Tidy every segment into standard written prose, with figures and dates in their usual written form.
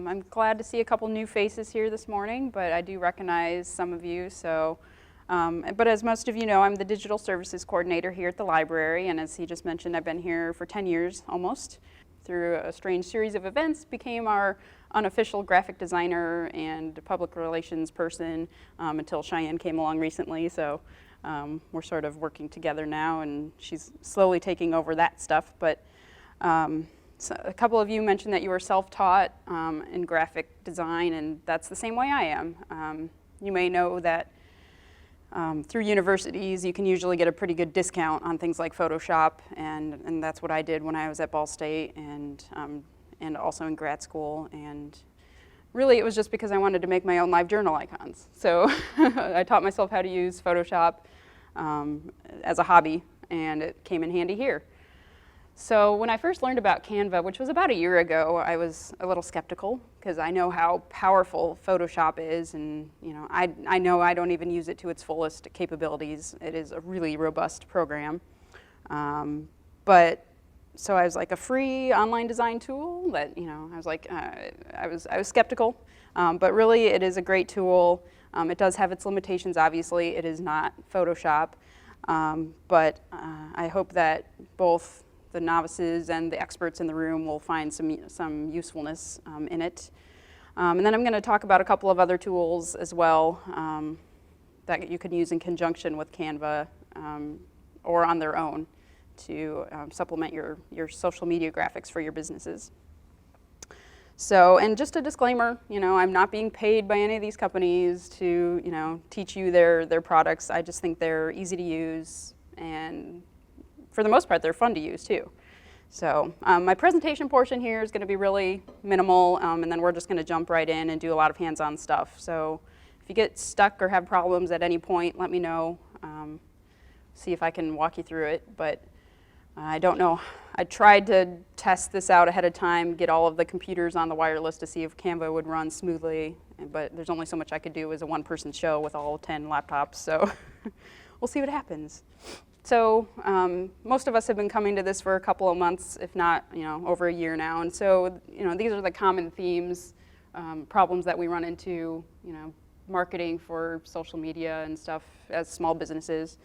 I'm glad to see a couple new faces here this morning, but I do recognize some of you. But as most of you know, I'm the Digital Services Coordinator here at the library, and as he just mentioned, I've been here for 10 years almost. Through a strange series of events, became our unofficial graphic designer and public relations person until Cheyenne came along recently. So we're sort of working together now, and she's slowly taking over that stuff. But so a couple of you mentioned that you were self-taught in graphic design, and that's the same way I am. You may know that through universities, you can usually get a pretty good discount on things like Photoshop, and that's what I did when I was at Ball State and also in grad school. And really, it was just because I wanted to make my own live journal icons. So I taught myself how to use Photoshop as a hobby, and it came in handy here. So when I first learned about Canva, which was about a year ago, I was a little skeptical because I know how powerful Photoshop is, and I know I don't even use it to its fullest capabilities. It is a really robust program. So I was like, a free online design tool that, I was like, I was skeptical, but really it is a great tool. It does have its limitations, obviously. It is not Photoshop, but I hope that both the novices and the experts in the room will find some usefulness in it. And then I'm going to talk about a couple of other tools as well that you can use in conjunction with Canva or on their own to supplement your social media graphics for your businesses. So, and just a disclaimer, I'm not being paid by any of these companies to, teach you their products. I just think they're easy to use, and for the most part, they're fun to use too. So my presentation portion here is going to be really minimal, and then we're just going to jump right in and do a lot of hands-on stuff. So if you get stuck or have problems at any point, let me know. See if I can walk you through it, but I don't know. I tried to test this out ahead of time, get all of the computers on the wireless to see if Canva would run smoothly, but there's only so much I could do as a one-person show with all 10 laptops, so we'll see what happens. So most of us have been coming to this for a couple of months, if not, over a year now. And so, these are the common themes, problems that we run into, marketing for social media and stuff as small businesses.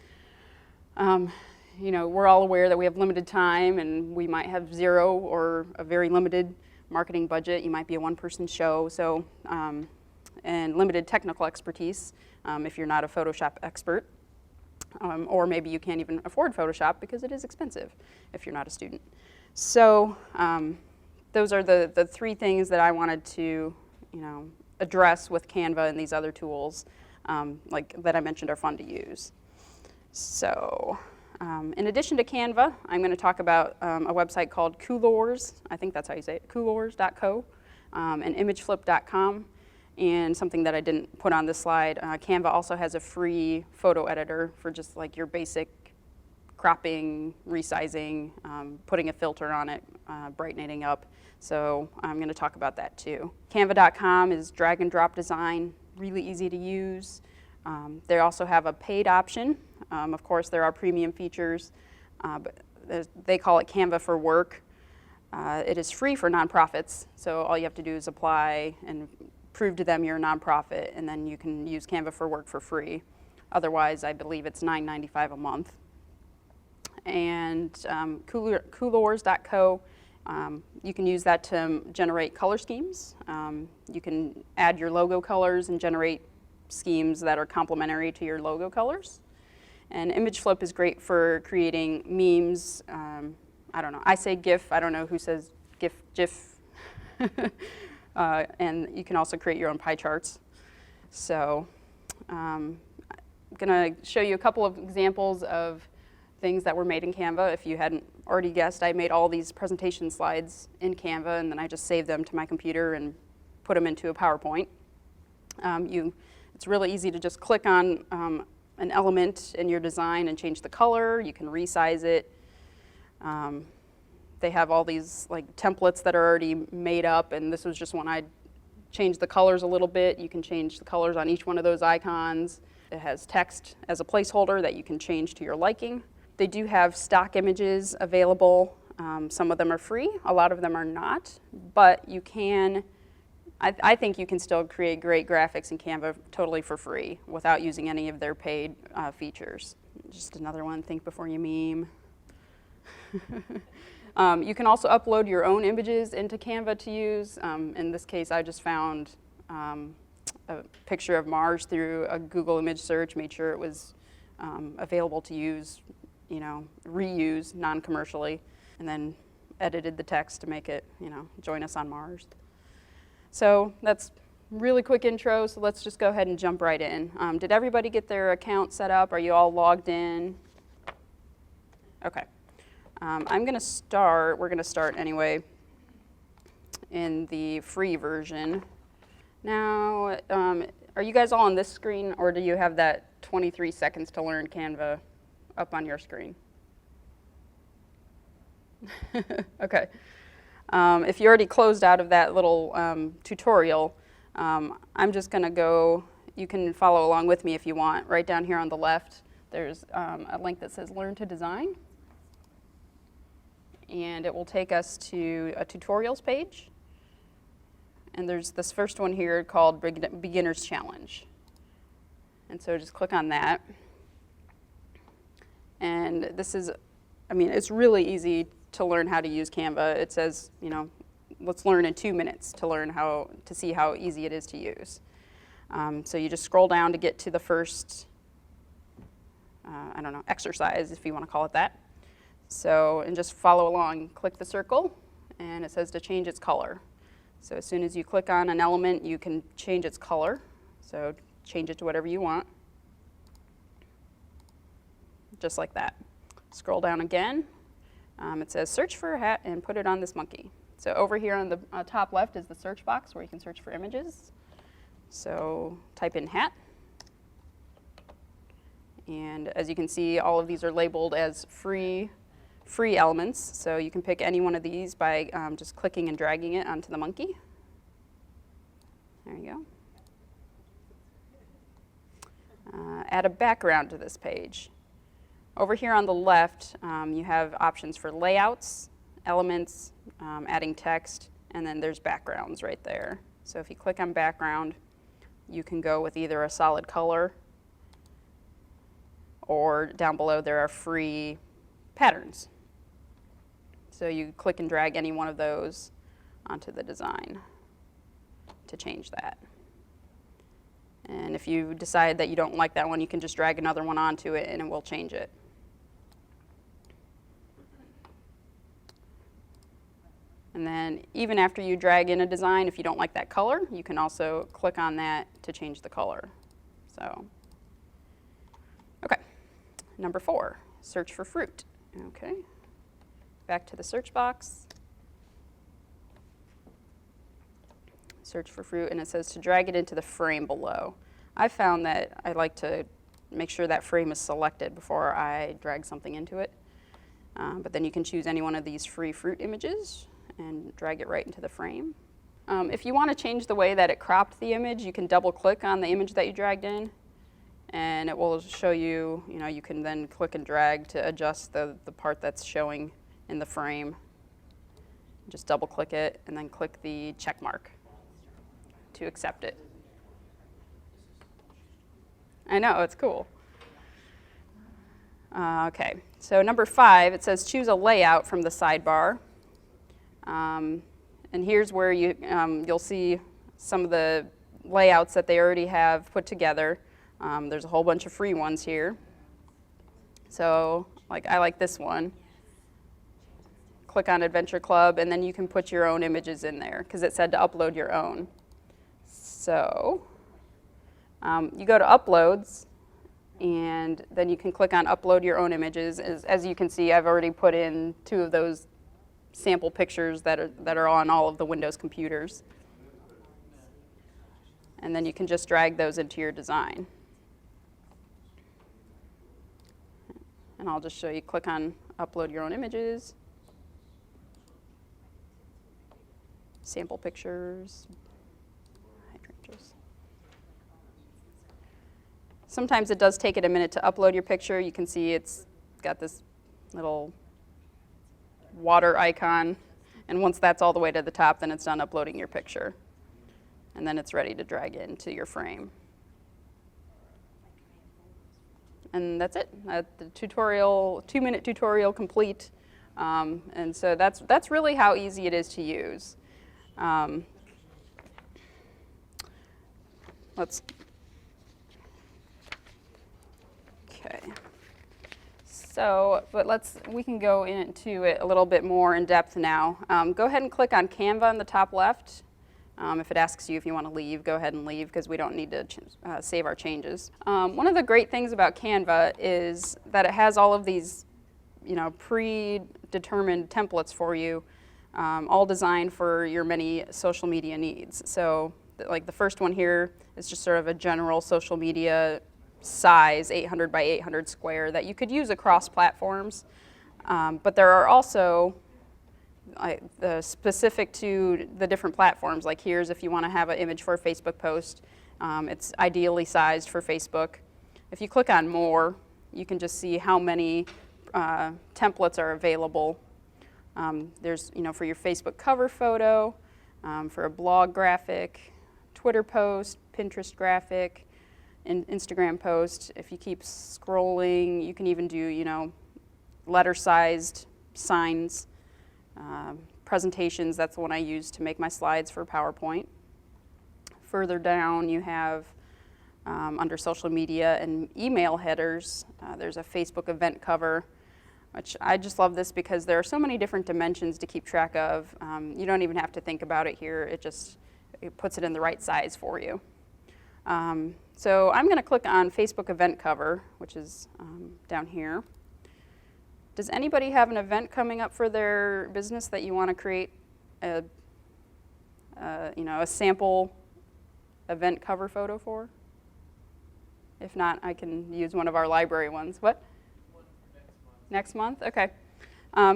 We're all aware that we have limited time, and we might have zero or a very limited marketing budget. You might be a one-person show, so and limited technical expertise if you're not a Photoshop expert. Or maybe you can't even afford Photoshop because it is expensive if you're not a student. So those are the three things that I wanted to address with Canva and these other tools like that I mentioned are fun to use. So in addition to Canva, I'm going to talk about a website called Coolors. I think that's how you say it, coolors.co, and imageflip.com. And something that I didn't put on this slide, Canva also has a free photo editor for just like your basic cropping, resizing, putting a filter on it, brightening up. So I'm going to talk about that too. Canva.com is drag and drop design, really easy to use. They also have a paid option. Of course, there are premium features, but they call it Canva for Work. It is free for nonprofits, so all you have to do is apply and prove to them you're a nonprofit, and then you can use Canva for Work for free. Otherwise, I believe it's $9.95 a month. And Coolors.co, you can use that to generate color schemes. You can add your logo colors and generate schemes that are complementary to your logo colors. And ImageFlip is great for creating memes. I don't know, I say GIF, I don't know who says GIF. And you can also create your own pie charts. So I'm going to show you a couple of examples of things that were made in Canva. If you hadn't already guessed, I made all these presentation slides in Canva, and then I just saved them to my computer and put them into a PowerPoint. It's really easy to just click on an element in your design and change the color. You can resize it. They have all these like templates that are already made up, and this was just one I changed the colors a little bit. You can change the colors on each one of those icons. It has text as a placeholder that you can change to your liking. They do have stock images available. Some of them are free, a lot of them are not, but you can I think you can still create great graphics in Canva totally for free without using any of their paid features. Just another one, think before you meme. You can also upload your own images into Canva to use. In this case, I just found a picture of Mars through a Google image search, made sure it was available to use, reuse non-commercially, and then edited the text to make it, join us on Mars. So that's really quick intro, so let's just go ahead and jump right in. Did everybody get their account set up? Are you all logged in? Okay. We're going to start anyway in the free version. Now, are you guys all on this screen, or do you have that 23 seconds to learn Canva up on your screen? Okay. If you already closed out of that little tutorial, I'm just going to go, you can follow along with me if you want. Right down here on the left, there's a link that says Learn to Design. And it will take us to a tutorials page. And there's this first one here called Beginner's Challenge. And so just click on that. And this is, it's really easy to learn how to use Canva. It says, let's learn in 2 minutes to see how easy it is to use. So you just scroll down to get to the first, exercise, if you want to call it that. So, and just follow along. Click the circle, and it says to change its color. So as soon as you click on an element, you can change its color. So change it to whatever you want. Just like that. Scroll down again. It says search for a hat and put it on this monkey. So over here on the top left is the search box where you can search for images. So type in hat. And as you can see, all of these are labeled as free elements. So you can pick any one of these by just clicking and dragging it onto the monkey. There you go. Add a background to this page. Over here on the left, you have options for layouts, elements, adding text, and then there's backgrounds right there. So if you click on background, you can go with either a solid color, or down below there are free patterns. So you click and drag any one of those onto the design to change that. And if you decide that you don't like that one, you can just drag another one onto it and it will change it. And then even after you drag in a design, if you don't like that color, you can also click on that to change the color. So, okay. Number 4, search for fruit. Okay. Back to the search box. Search for fruit, and it says to drag it into the frame below. I found that I like to make sure that frame is selected before I drag something into it. But then you can choose any one of these free fruit images and drag it right into the frame. If you want to change the way that it cropped the image, you can double click on the image that you dragged in, and it will show you, you can then click and drag to adjust the part that's showing in the frame. Just double click it and then click the check mark to accept it. I know, it's cool. Okay, so number 5, it says choose a layout from the sidebar. And here's where you'll see some of the layouts that they already have put together. There's a whole bunch of free ones here. So I like this one. Click on Adventure Club, and then you can put your own images in there because it said to upload your own. So you go to Uploads, and then you can click on Upload Your Own Images. As you can see, I've already put in 2 of those sample pictures that are on all of the Windows computers. And then you can just drag those into your design. And I'll just show you, click on Upload Your Own Images, sample pictures, hydrangeas. Sometimes it does take it a minute to upload your picture. You can see it's got this little water icon, and once that's all the way to the top, then it's done uploading your picture. and then it's ready to drag into your frame. And that's it. The tutorial, 2-minute tutorial complete. And so that's really how easy it is to use. Okay. So, but we can go into it a little bit more in depth now. Go ahead and click on Canva in the top left. If it asks you if you want to leave, go ahead and leave because we don't need to save our changes. One of the great things about Canva is that it has all of these, predetermined templates for you, all designed for your many social media needs. So, like the first one here is just sort of a general social media size, 800 by 800 square that you could use across platforms. But there are also specific to the different platforms, like here's if you want to have an image for a Facebook post, it's ideally sized for Facebook. If you click on more, you can just see how many templates are available. There's, for your Facebook cover photo, for a blog graphic, Twitter post, Pinterest graphic, Instagram post. If you keep scrolling, you can even do, letter-sized signs. Presentations, that's the one I use to make my slides for PowerPoint. Further down you have under social media and email headers, there's a Facebook event cover, which I just love this because there are so many different dimensions to keep track of. You don't even have to think about it here, it puts it in the right size for you. So I'm going to click on Facebook event cover, which is down here. Does anybody have an event coming up for their business that you want to create a sample event cover photo for? If not, I can use one of our library ones. What? Next month? Okay.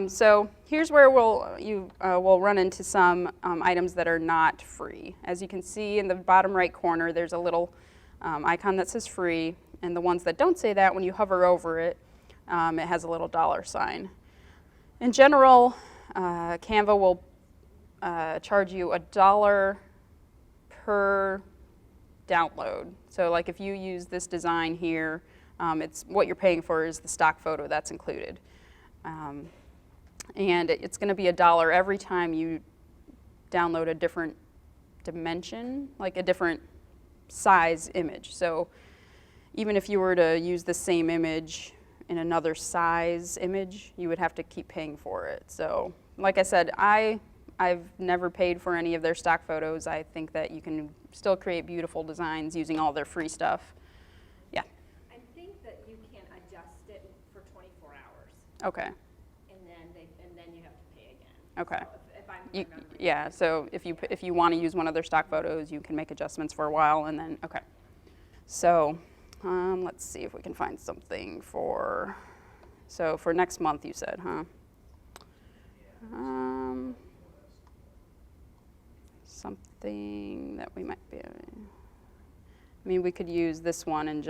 So here's where we'll run into some items that are not free. As you can see in the bottom right corner, there's a little icon that says free, and the ones that don't say that, when you hover over it, it has a little $sign. In general, Canva will charge you $1 per download. So like if you use this design here, it's what you're paying for is the stock photo that's included. And it's going to be $1 every time you download a different dimension, like a different size image. So even if you were to use the same image in another size image, you would have to keep paying for it. So like I said, I've never paid for any of their stock photos. I think that you can still create beautiful designs using all their free stuff. Yeah? I think that you can adjust it for 24 hours. Okay. And then you have to pay again. Okay. So if I'm remembering. Yeah, so if you want to use one of their stock photos, you can make adjustments for a while and then, okay. So let's see if we can find something for next month you said, huh? Something that we might be, we could use this one and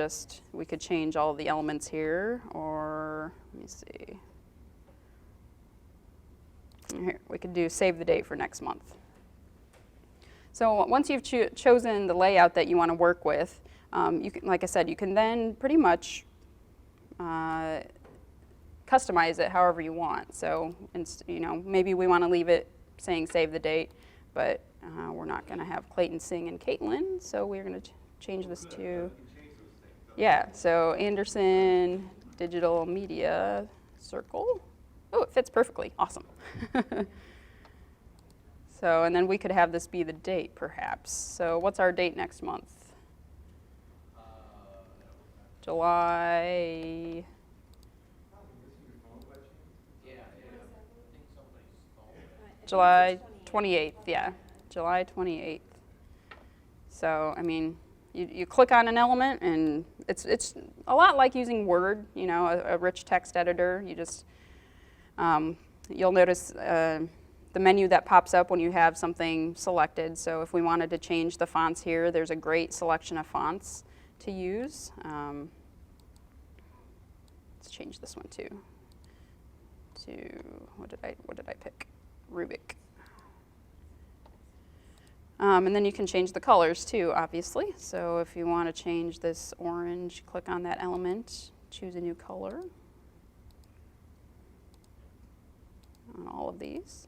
we could change all the elements here, or let me see. Here, we could do save the date for next month. So once you've chosen the layout that you want to work with, you can, like I said, you can then pretty much customize it however you want. So, maybe we want to leave it saying save the date, but we're not going to have Clayton Sing and Caitlin, so we're going to change this to, yeah, so Anderson Digital Media Circle. Oh, it fits perfectly. Awesome. So, and then we could have this be the date, perhaps. So what's our date next month? July. July 28th, yeah. July 28th. So, you click on an element, and it's a lot like using Word, a rich text editor. You just, you'll notice the menu that pops up when you have something selected. So if we wanted to change the fonts here, there's a great selection of fonts to use. Let's change this one to what did I pick? Rubik. And then you can change the colors too, obviously. So if you want to change this orange, click on that element, choose a new color on all of these.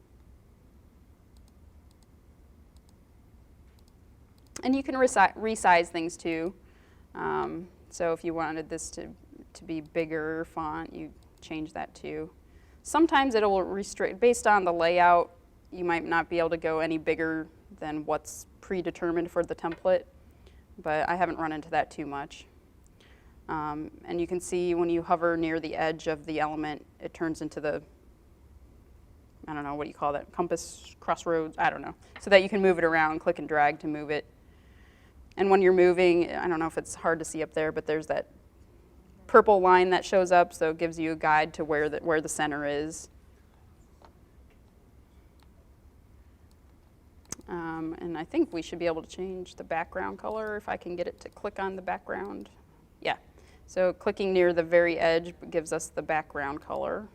And you can resize things too. So if you wanted this to be bigger font, you change that too. Sometimes it will restrict, based on the layout, you might not be able to go any bigger than what's predetermined for the template, but I haven't run into that too much. And you can see when you hover near the edge of the element, it turns into the, I don't know, what do you call that, compass, crossroads, I don't know, so that you can move it around, click and drag to move it. And when you're moving, I don't know if it's hard to see up there, but there's that purple line that shows up, so it gives you a guide to where the center is. And I think we should be able to change the background color if I can get it to click on the background. Yeah, so clicking near the very edge gives us the background color.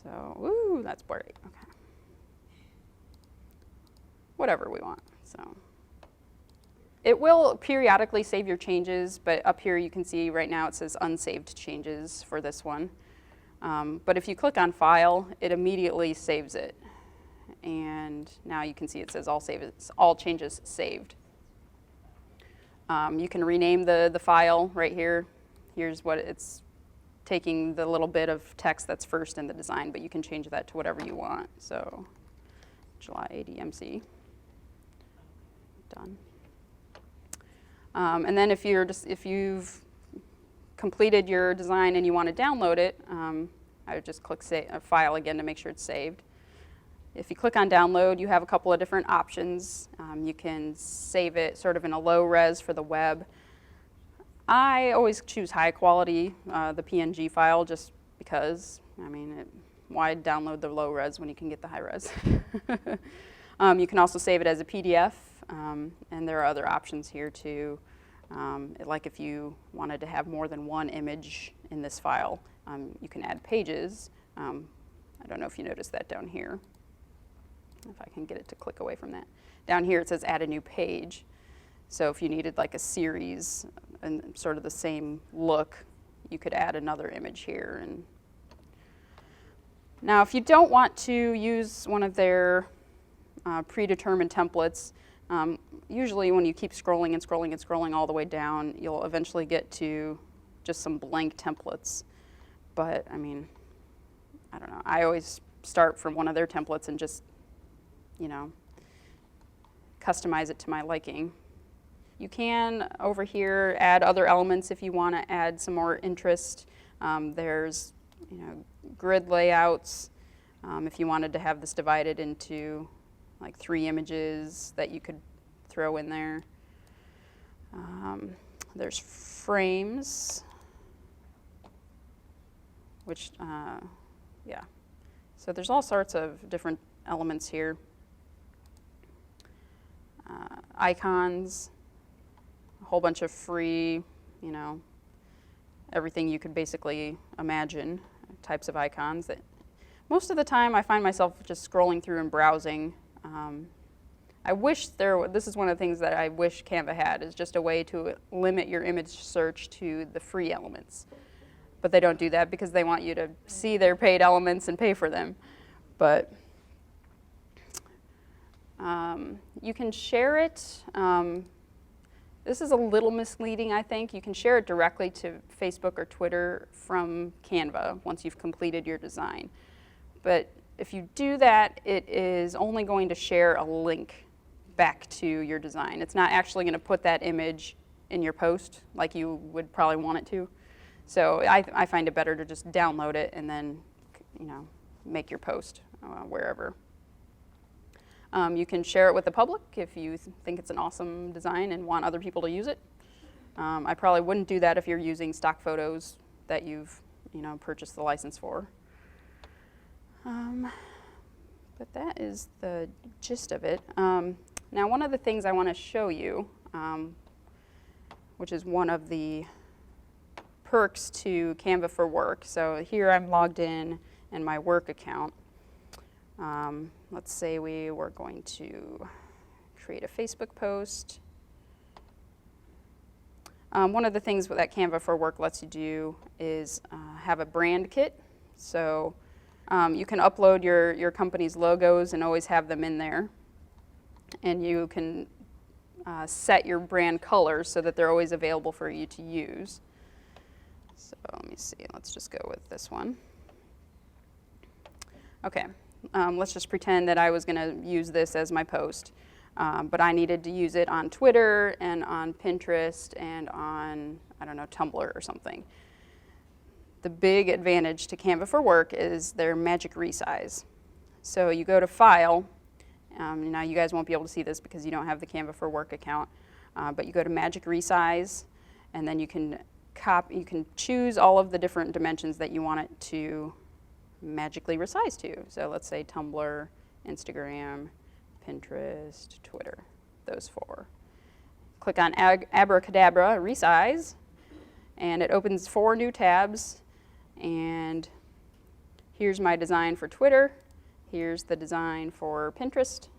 So, ooh, that's bright, okay. Whatever we want, so. It will periodically save your changes, but up here you can see right now it says unsaved changes for this one. But if you click on File, it immediately saves it. And now you can see it says all changes saved. You can rename the file right here. Here's what it's taking the little bit of text that's first in the design, but you can change that to whatever you want. So July ADMC, done. And then if you've completed your design and you want to download it, I would just click File again to make sure it's saved. If you click on Download, you have a couple of different options. You can save it sort of in a low res for the web. I always choose high quality, the PNG file, just because, I mean, why download the low res when you can get the high res? You can also save it as a PDF. And there are other options here too. Like if you wanted to have more than one image in this file, you can add pages. I don't know if you noticed that down here. If I can get it to click away from that. Down here it says add a new page. So if you needed like a series and sort of the same look, you could add another image here. And now if you don't want to use one of their predetermined templates, usually when you keep scrolling and scrolling and scrolling all the way down, you'll eventually get to just some blank templates. But I mean, I don't know. I always start from one of their templates and just, you know, customize it to my liking. You can, over here, add other elements if you want to add some more interest. There's, you know, grid layouts. If you wanted to have this divided into like 3 images that you could throw in there. There's frames, which, yeah. So there's all sorts of different elements here. Icons, a whole bunch of free, you know, everything you could basically imagine, types of icons that most of the time I find myself just scrolling through and browsing. I wish this is one of the things that I wish Canva had, is just a way to limit your image search to the free elements. But they don't do that because they want you to see their paid elements and pay for them. But you can share it. This is a little misleading, I think. You can share it directly to Facebook or Twitter from Canva once you've completed your design. But if you do that, it is only going to share a link back to your design. It's not actually going to put that image in your post like you would probably want it to. So I find it better to just download it and then, you know, make your post wherever. You can share it with the public if you think it's an awesome design and want other people to use it. I probably wouldn't do that if you're using stock photos that you've, you know, purchased the license for. But that is the gist of it. Now, one of the things I want to show you, which is one of the perks to Canva for Work. So here I'm logged in my work account. Let's say we were going to create a Facebook post. One of the things that Canva for Work lets you do is have a brand kit. So you can upload your company's logos and always have them in there. And you can set your brand colors so that they're always available for you to use. So let me see, let's just go with this one. Okay, let's just pretend that I was going to use this as my post. But I needed to use it on Twitter and on Pinterest and on, I don't know, Tumblr or something. The big advantage to Canva for Work is their magic resize. So you go to File. Now you guys won't be able to see this because you don't have the Canva for Work account. But you go to Magic Resize, and then you can choose all of the different dimensions that you want it to magically resize to. So let's say Tumblr, Instagram, Pinterest, Twitter, those 4. Click on Abracadabra Resize, and it opens 4 new tabs. And here's my design for Twitter. Here's the design for Pinterest.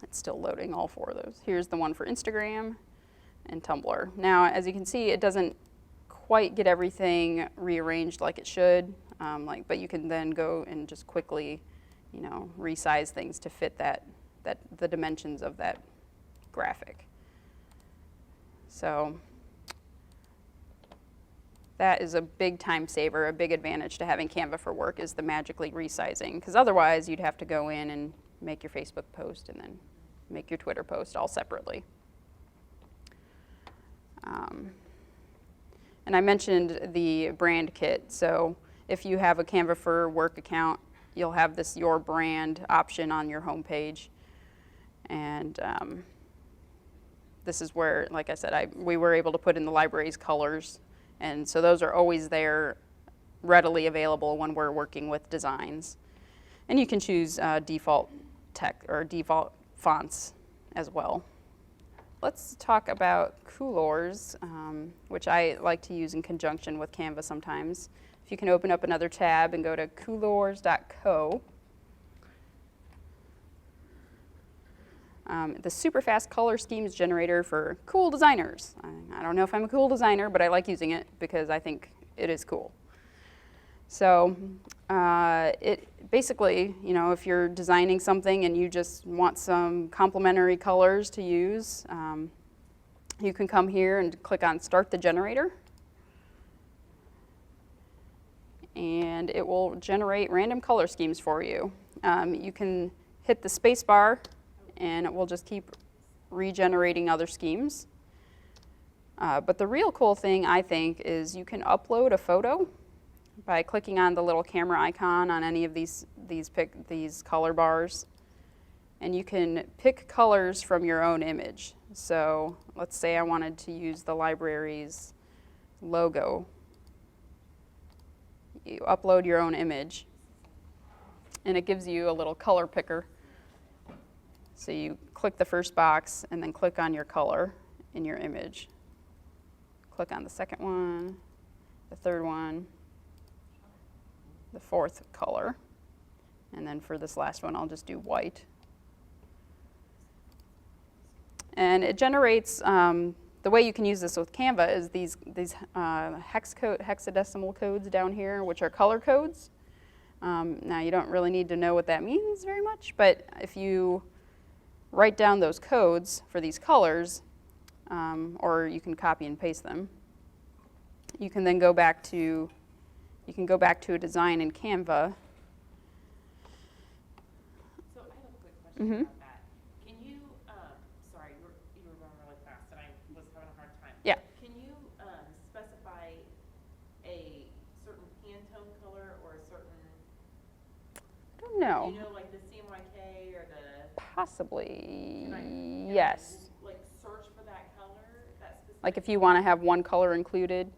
It's still loading all 4 of those. Here's the one for Instagram and Tumblr. Now, as you can see, it doesn't quite get everything rearranged like it should. But you can then go and just quickly, resize things to fit the dimensions of that graphic. So that is a big time saver, a big advantage to having Canva for Work is the magically resizing, because otherwise you'd have to go in and make your Facebook post and then make your Twitter post all separately. And I mentioned the brand kit. So if you have a Canva for Work account, you'll have this Your Brand option on your homepage. And this is where, like I said, we were able to put in the library's colors. And so those are always there, readily available when we're working with designs. And you can choose default text or default fonts as well. Let's talk about Coolors, which I like to use in conjunction with Canva sometimes. If you can open up another tab and go to coolors.co. The super fast color schemes generator for cool designers. I don't know if I'm a cool designer, but I like using it because I think it is cool. So it basically, if you're designing something and you just want some complementary colors to use, you can come here and click on Start the Generator. And it will generate random color schemes for you. You can hit the space bar and it will just keep regenerating other schemes. But the real cool thing, I think, is you can upload a photo by clicking on the little camera icon on any of these color bars. And you can pick colors from your own image. So let's say I wanted to use the library's logo. You upload your own image, and it gives you a little color picker. So you click the first box and then click on your color in your image. Click on the second one, the third one, the fourth color. And then for this last one, I'll just do white. And it generates, the way you can use this with Canva is these hexadecimal codes down here, which are color codes. Now, you don't really need to know what that means very much, but if you write down those codes for these colors, or you can copy and paste them, you can then go back to a design in Canva. So I have a quick question about that. Can you, sorry, you were going really fast and I was having a hard time. Yeah. Can you specify a certain Pantone color or a certain, I don't know. you know, like the CMYK or the, Possibly, can yes. I, like search for that color, that specific? Like if you want to have one color included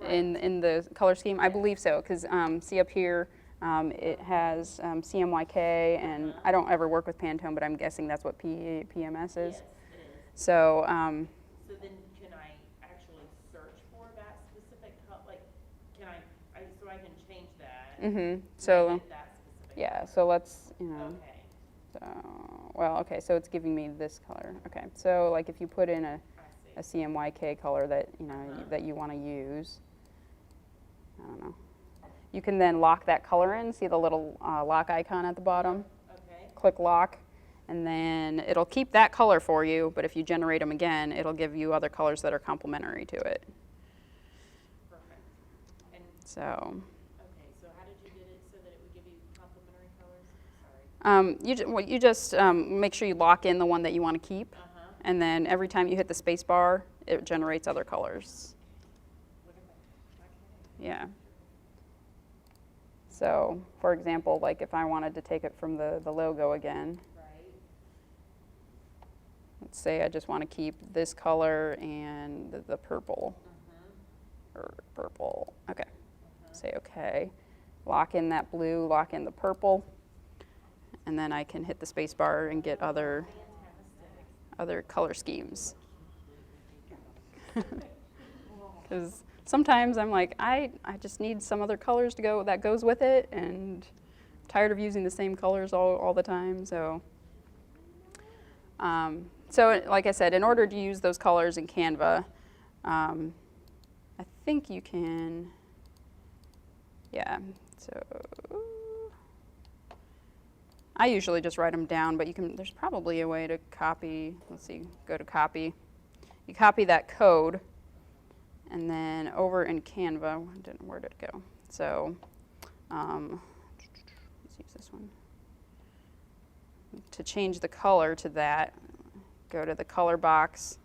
in the color scheme, I believe so, because see up here, it has CMYK, and I don't ever work with Pantone, but I'm guessing that's what PMS is. Yes, it is. So, So then can I actually search for that specific color? Like, can so I can change that? so Make it that specific yeah, color? so let's, Okay. well, okay, so it's giving me this color. Okay, so like if you put in I a see. CMYK color that, that you want to use, I don't know. You can then lock that color in. See the little lock icon at the bottom? Okay. Click lock, and then it'll keep that color for you, but if you generate them again, it'll give you other colors that are complementary to it. Perfect. And, So, okay, so how did you get it so that it would give you complementary colors? Sorry. you just make sure you lock in the one that you want to keep, Uh-huh. and then every time you hit the space bar, it generates other colors. Look at that. Okay. Yeah. So, for example, like if I wanted to take it from the logo again, Right. let's say I just want to keep this color and the purple, Uh-huh. or purple, okay. Uh-huh. Say okay, lock in that blue, lock in the purple, and then I can hit the space bar and get other color schemes. Because sometimes I'm like, I just need some other colors to go that goes with it, and I'm tired of using the same colors all the time. So, like I said, in order to use those colors in Canva, I think you can, yeah. So I usually just write them down, but you can. There's probably a way to copy. Let's see. Go to copy. You copy that code. And then over in Canva, where did it go? So let's use this one. To change the color to that, go to the color box.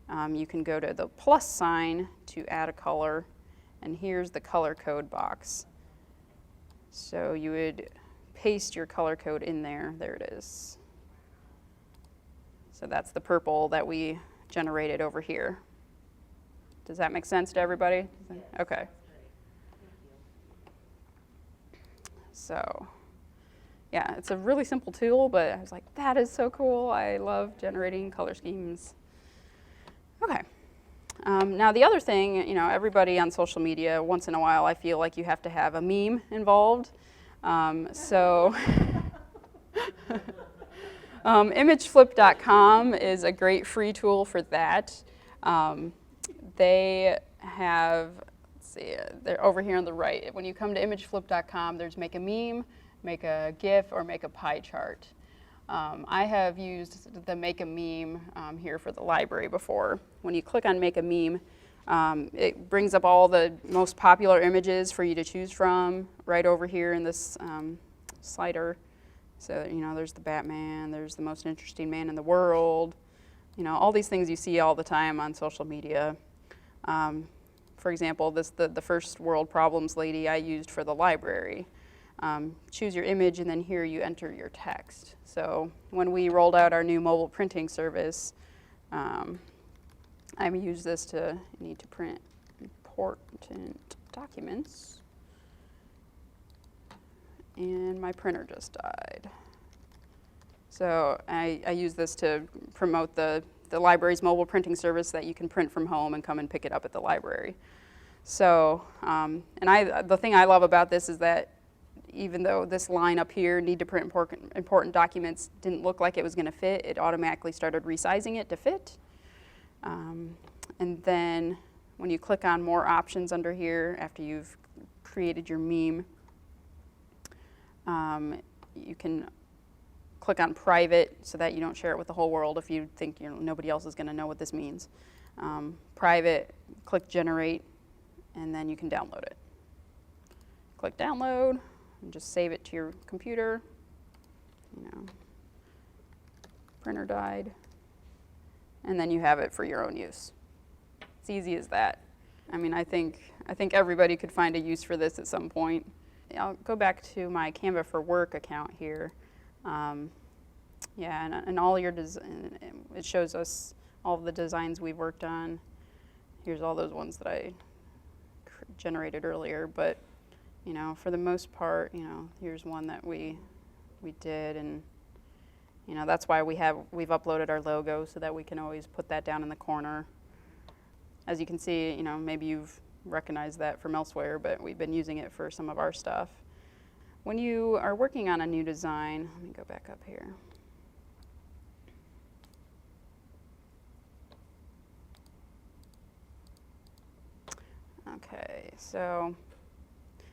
You can go to the plus sign to add a color, and here's the color code box. So you would paste your color code in there. There it is. So that's the purple that we generated over here. Does that make sense to everybody? Yes. Okay. That's great. Thank you. So, yeah, it's a really simple tool, but I was like, that is so cool. I love generating color schemes. Okay. Now the other thing, everybody on social media, once in a while, I feel like you have to have a meme involved. Imageflip.com is a great free tool for that. They have, let's see, they're over here on the right. When you come to imageflip.com, there's make a meme, make a GIF, or make a pie chart. I have used the make a meme here for the library before. When you click on make a meme, it brings up all the most popular images for you to choose from right over here in this slider. So, there's the Batman, there's the most interesting man in the world, all these things you see all the time on social media. For example, the first world problems lady I used for the library. Choose your image, and then here you enter your text. So when we rolled out our new mobile printing service, I used this to need to print important documents. And my printer just died. So I use this to promote the library's mobile printing service that you can print from home and come and pick it up at the library. So, the thing I love about this is that even though this line up here, need to print important documents, didn't look like it was going to fit, it automatically started resizing it to fit. And then when you click on more options under here, after you've created your meme, you can click on private so that you don't share it with the whole world if you think nobody else is going to know what this means. Private, click generate, and then you can download it. Click download and just save it to your computer. Printer died, and then you have it for your own use. It's easy as that. I think everybody could find a use for this at some point. I'll go back to my Canva for Work account here. And all your it shows us all of the designs we've worked on. Here's all those ones that I generated earlier, but for the most part, here's one that we did, and that's why we've uploaded our logo so that we can always put that down in the corner. As you can see, maybe you've recognized that from elsewhere, but we've been using it for some of our stuff. When you are working on a new design, let me go back up here. So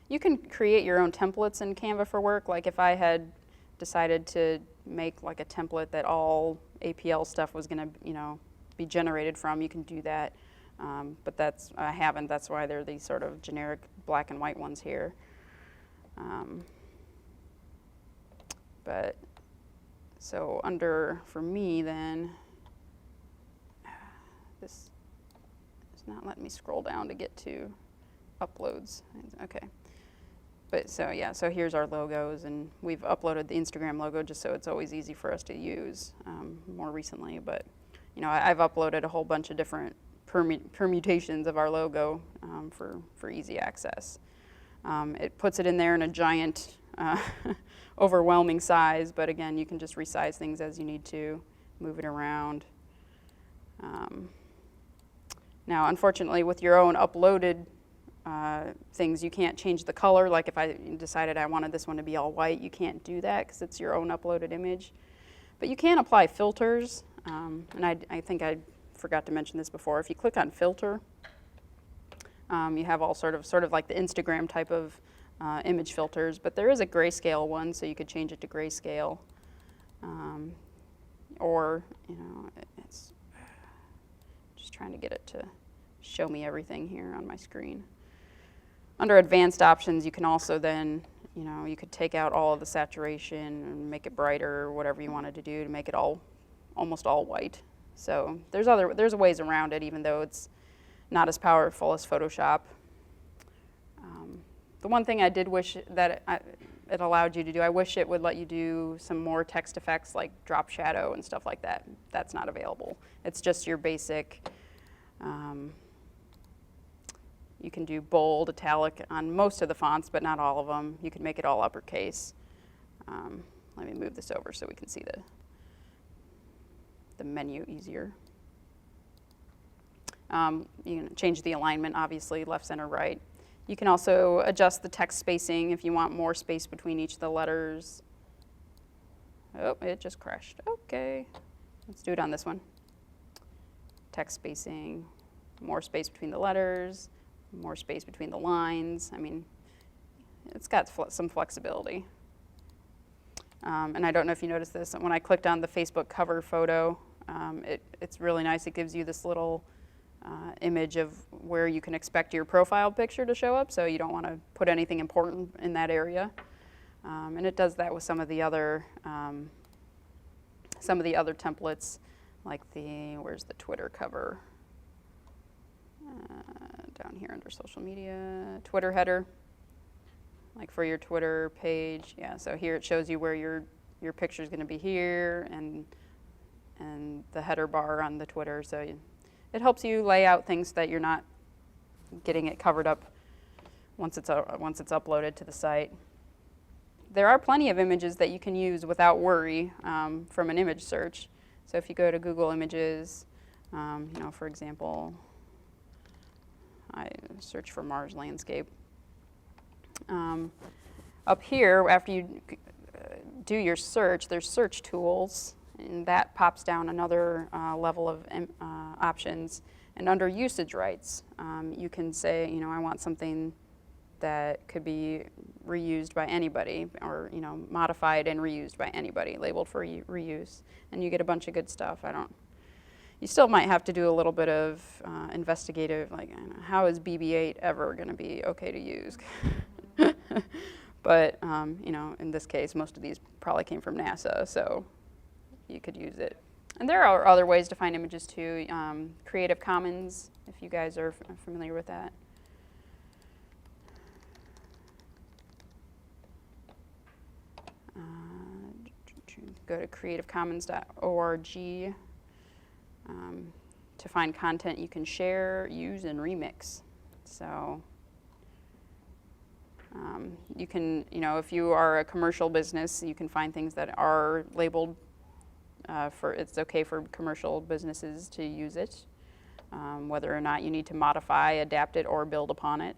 you can create your own templates in Canva for work. Like if I had decided to make like a template that all APL stuff was going to, be generated from, you can do that. But I haven't. That's why they're these sort of generic black and white ones here. But so for me then, this is not letting me scroll down to get to uploads. Okay. But so yeah, so here's our logos, and we've uploaded the Instagram logo just so it's always easy for us to use more recently. But I've uploaded a whole bunch of different permutations of our logo for easy access. It puts it in there in a giant, overwhelming size, but again, you can just resize things as you need to, move it around. Now, unfortunately, with your own uploaded things, you can't change the color. Like if I decided I wanted this one to be all white, you can't do that because it's your own uploaded image. But you can apply filters, and I think I forgot to mention this before. If you click on filter, you have all sort of like the Instagram type of image filters, but there is a grayscale one, so you could change it to grayscale. Or, it's just trying to get it to show me everything here on my screen. Under advanced options, you can also then, you could take out all of the saturation and make it brighter or whatever you wanted to do to make it almost all white. So there's ways around it, even though it's not as powerful as Photoshop. The one thing I did wish that it allowed you to do, I wish it would let you do some more text effects like drop shadow and stuff like that. That's not available. It's just your basic, you can do bold, italic on most of the fonts, but not all of them. You can make it all uppercase. Let me move this over so we can see the menu easier. You can change the alignment, obviously, left, center, right. You can also adjust the text spacing if you want more space between each of the letters. Oh, it just crashed. Okay, let's do it on this one. Text spacing, more space between the letters, more space between the lines. I mean, it's got some flexibility. And I don't know if you noticed this, when I clicked on the Facebook cover photo, it's really nice. It gives you this little image of where you can expect your profile picture to show up, so you don't want to put anything important in that area. And it does that with some of the other templates, like where's the Twitter cover? Down here under social media, Twitter header, like for your Twitter page. Yeah, so here it shows you where your picture is going to be here, and the header bar on the Twitter. So it helps you lay out things so that you're not getting it covered up once it's uploaded to the site. There are plenty of images that you can use without worry from an image search. So if you go to Google Images, for example, I search for Mars landscape. Up here, after you do your search, there's search tools, and that pops down another level of options. And under usage rights, you can say, I want something that could be reused by anybody, or modified and reused by anybody, labeled for reuse, and you get a bunch of good stuff. You still might have to do a little bit of investigative, like how is BB-8 ever going to be okay to use? But in this case, most of these probably came from NASA, so you could use it. And there are other ways to find images too. Creative Commons, if you guys are familiar with that. Go to creativecommons.org to find content you can share, use, and remix. So you can, if you are a commercial business, you can find things that are labeled it's okay for commercial businesses to use it, whether or not you need to modify, adapt it, or build upon it.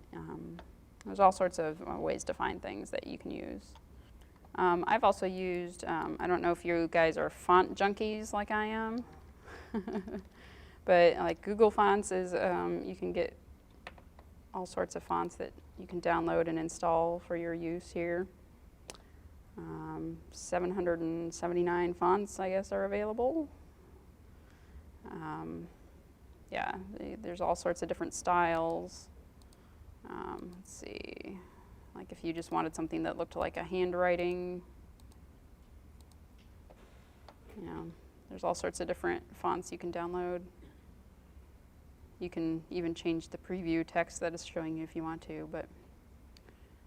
There's all sorts of ways to find things that you can use. I've also used, I don't know if you guys are font junkies like I am, but like Google Fonts is, you can get all sorts of fonts that you can download and install for your use here. 779 fonts, I guess, are available. Yeah, there's all sorts of different styles. Let's see, like if you just wanted something that looked like a handwriting, you know, there's all sorts of different fonts you can download. You can even change the preview text that it's showing you if you want to, but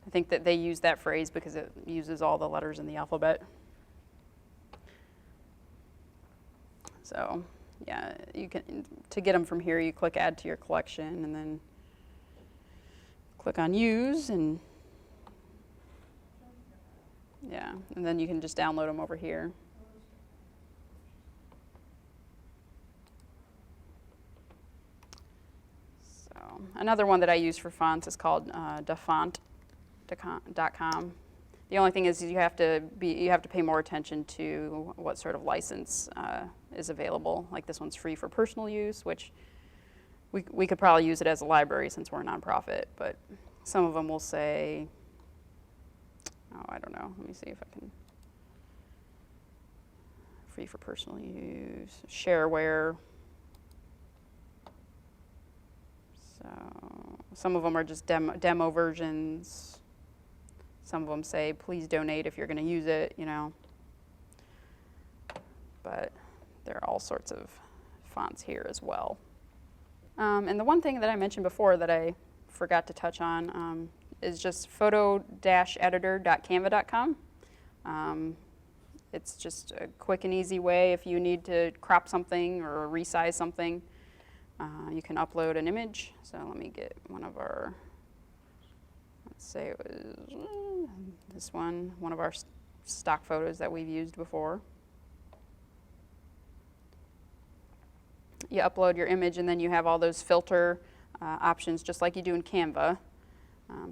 I think that they use that phrase because it uses all the letters in the alphabet. So, yeah, you can, to get them from here, you click Add to your collection and then click on Use, and yeah, and then you can just download them over here. So another one that I use for fonts is called dafont.com. The only thing is you have to pay more attention to what sort of license is available. Like this one's free for personal use, which we could probably use it as a library since we're a nonprofit, but some of them will say, oh, I don't know. Let me see if I can. Free for personal use, shareware. So some of them are just demo versions. Some of them say, please donate if you're going to use it, you know. But there are all sorts of fonts here as well. And the one thing that I mentioned before that I forgot to touch on is just photo-editor.canva.com. It's just a quick and easy way if you need to crop something or resize something. You can upload an image. So let me get one of our, let's say it was this one of our stock photos that we've used before. You upload your image and then you have all those filter options just like you do in Canva.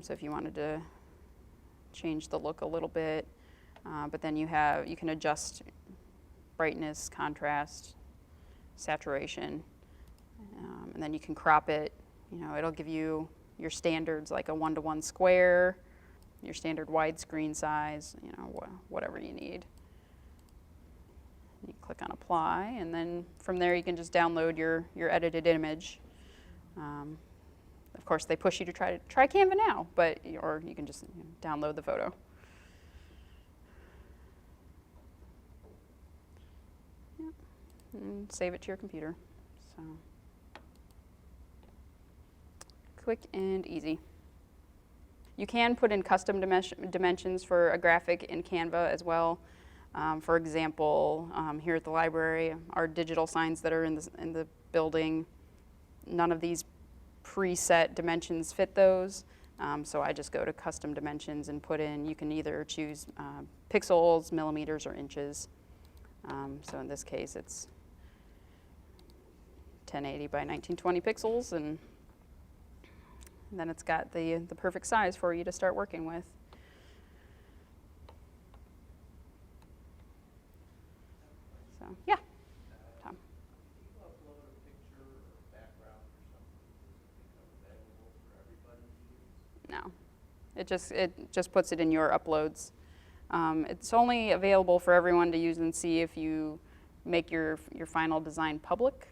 So if you wanted to change the look a little bit, but then you can adjust brightness, contrast, saturation, and then you can crop it. You know, it'll give you your standards like a 1:1 square, your standard widescreen size, you know, whatever you need. You click on apply, and then from there you can just download your edited image. Of course, they push you to try Canva now, or you can just download the photo. Yeah. And save it to your computer. So quick and easy. You can put in custom dimensions for a graphic in Canva as well. For example, here at the library, our digital signs that are in the building, none of these preset dimensions fit those. So I just go to custom dimensions and put in, you can either choose pixels, millimeters, or inches. So in this case, it's 1080 by 1920 pixels, and then it's got the perfect size for you to start working with. So, yeah. Tom. If you upload a picture or background or something, does it become available for everybody to use? No. It just puts it in your uploads. It's only available for everyone to use and see if you make your final design public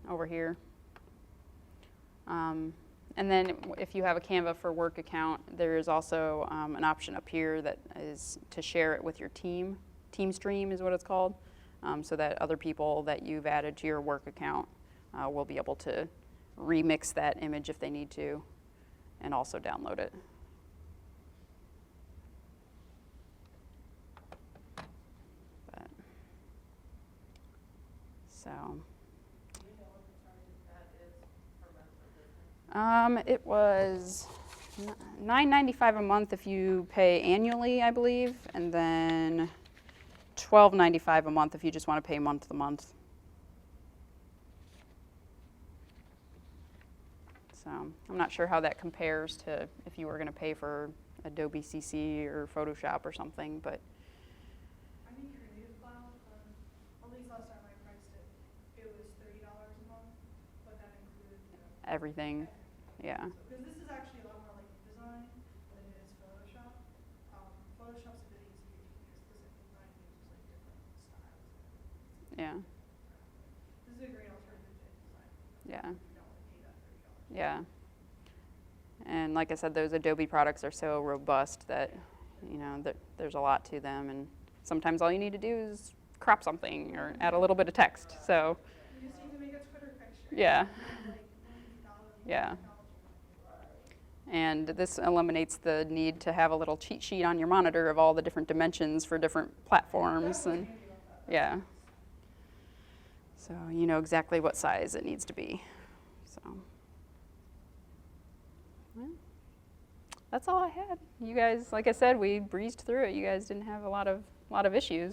over here. And then if you have a Canva for Work account, there is also an option up here that is to share it with your team. Team stream is what it's called, so that other people that you've added to your Work account will be able to remix that image if they need to, and also download it. So. It was $9.95 a month if you pay annually, I believe, and then $12.95 a month if you just want to pay month to month. So I'm not sure how that compares to if you were going to pay for Adobe CC or Photoshop or something, but. I think Creative Cloud, at least last time I priced it, it was $30 a month, but that included Everything. Yeah. Because this is actually a lot more like design than it is Photoshop. Photoshop's a bit easier because specific design uses like different styles. Yeah. This is a great alternative to InDesign. Yeah. You don't want to pay that $30. Yeah. And like I said, those Adobe products are so robust that, you know, there's a lot to them. And sometimes all you need to do is crop something or add a little bit of text. So, You just need to make a Twitter picture. yeah. Like, Yeah. And this eliminates the need to have a little cheat sheet on your monitor of all the different dimensions for different platforms. And yeah. So you know exactly what size it needs to be. So well, that's all I had. You guys, like I said, we breezed through it. You guys didn't have a lot of issues.